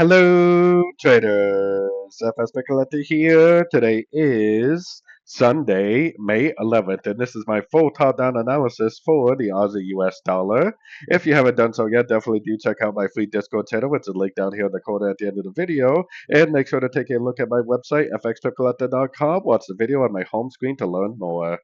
Hello, traders. FX Pip Collector here. Today is Sunday, May 11th, and this is my full top-down analysis for the Aussie US dollar. If you haven't done so yet, definitely do check out my free Discord channel, which is linked down here in the corner at the end of the video. And make sure to take a look at my website, fxpipcollector.com. Watch the video on my home screen to learn more.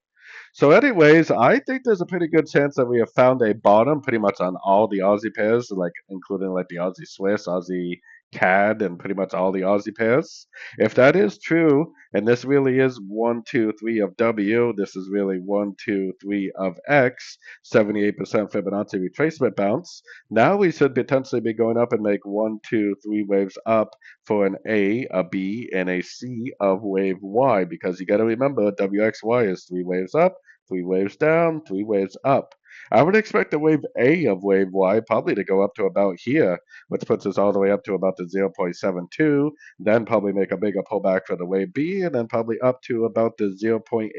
So, anyways, I think there's a pretty good chance that we have found a bottom pretty much on all the Aussie pairs, like including like the Aussie Swiss, Aussie CAD, and pretty much all the Aussie pairs. If that is true, and this really is 1, 2, 3 of W, this is really 1, 2, 3 of X, 78% Fibonacci retracement bounce. Now we should potentially be going up and make 1, 2, 3 waves up for an A, B, and a C of wave Y, because you got to remember WXY is 3 waves up, 3 waves down, 3 waves up. I would expect the wave A of wave Y probably to go up to about here, which puts us all the way up to about the 0.72, then probably make a bigger pullback for the wave B, and then probably up to about the 0.8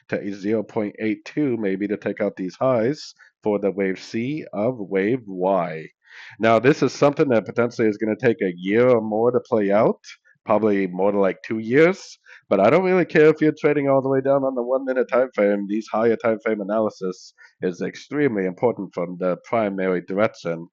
to 0.82 maybe to take out these highs for the wave C of wave Y. Now, this is something that potentially is going to take a year or more to play out, probably more to like 2 years. But I don't really care if you're trading all the way down on the 1 minute time frame. These higher time frame analysis is extremely important from the primary direction.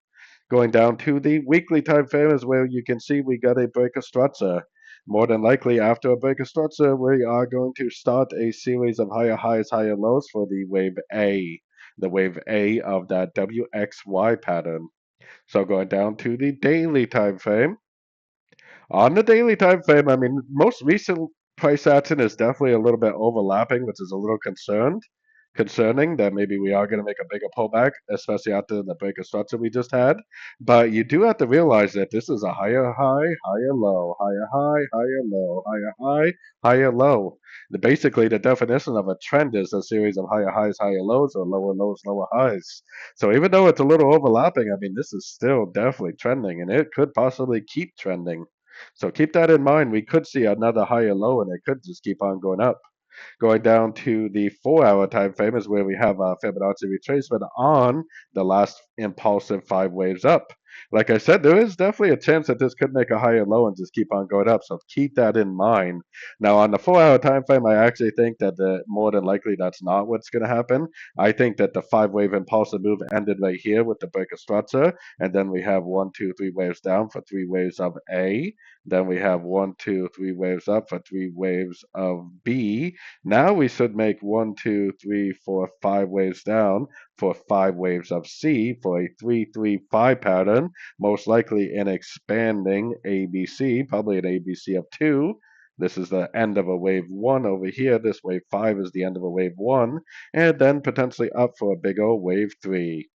Going down to the weekly time frame is where you can see we got a break of structure. More than likely, after a break of structure, we are going to start a series of higher highs, higher lows for the wave A, the wave A of that WXY pattern. So going down to the daily time frame. On the daily time frame, I mean, most recent price action is definitely a little bit overlapping, which is a little concerning that maybe we are going to make a bigger pullback, especially after the break of structure we just had. But you do have to realize that this is a higher high, higher low, higher high, higher low, higher high, higher low. Basically, the definition of a trend is a series of higher highs, higher lows, or lower lows, lower highs. So even though it's a little overlapping, I mean, this is still definitely trending, and it could possibly keep trending. So keep that in mind. We could see another higher low, and it could just keep on going up. Going down to the 4 hour time frame is where we have a Fibonacci retracement on the last impulsive 5 waves up. Like I said, there is definitely a chance that this could make a higher low and just keep on going up. So keep that in mind. Now, on the 4 hour time frame, I actually think that more than likely that's not what's going to happen. I think that the 5 wave impulsive move ended right here with the break of structure, and then we have 1, 2, 3 waves down for 3 waves of A. Then we have 1, 2, 3 waves up for 3 waves of B. Now we should make 1, 2, 3, 4, 5 waves down for 5 waves of C for a 3, 3, 5 pattern, most likely an expanding ABC, probably an ABC of 2. This is the end of a wave 1 over here. This wave 5 is the end of a wave 1, and then potentially up for a big old wave 3.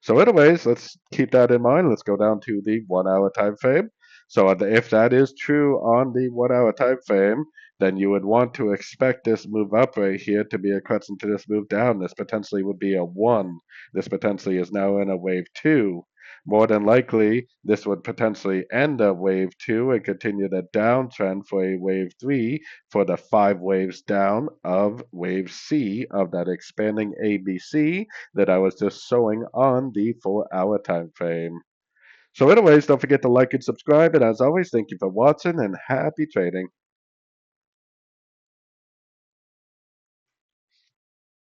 So anyways, let's keep that in mind. Let's go down to the 1 hour time frame. So if that is true on the 1 hour time frame, then you would want to expect this move up right here to be a correction to this move down. This potentially would be a 1. This potentially is now in a wave 2. More than likely, this would potentially end a wave 2 and continue the downtrend for a wave 3 for the 5 waves down of wave C of that expanding ABC that I was just showing on the 4 hour time frame. So anyways, don't forget to like and subscribe. And as always, thank you for watching and happy trading.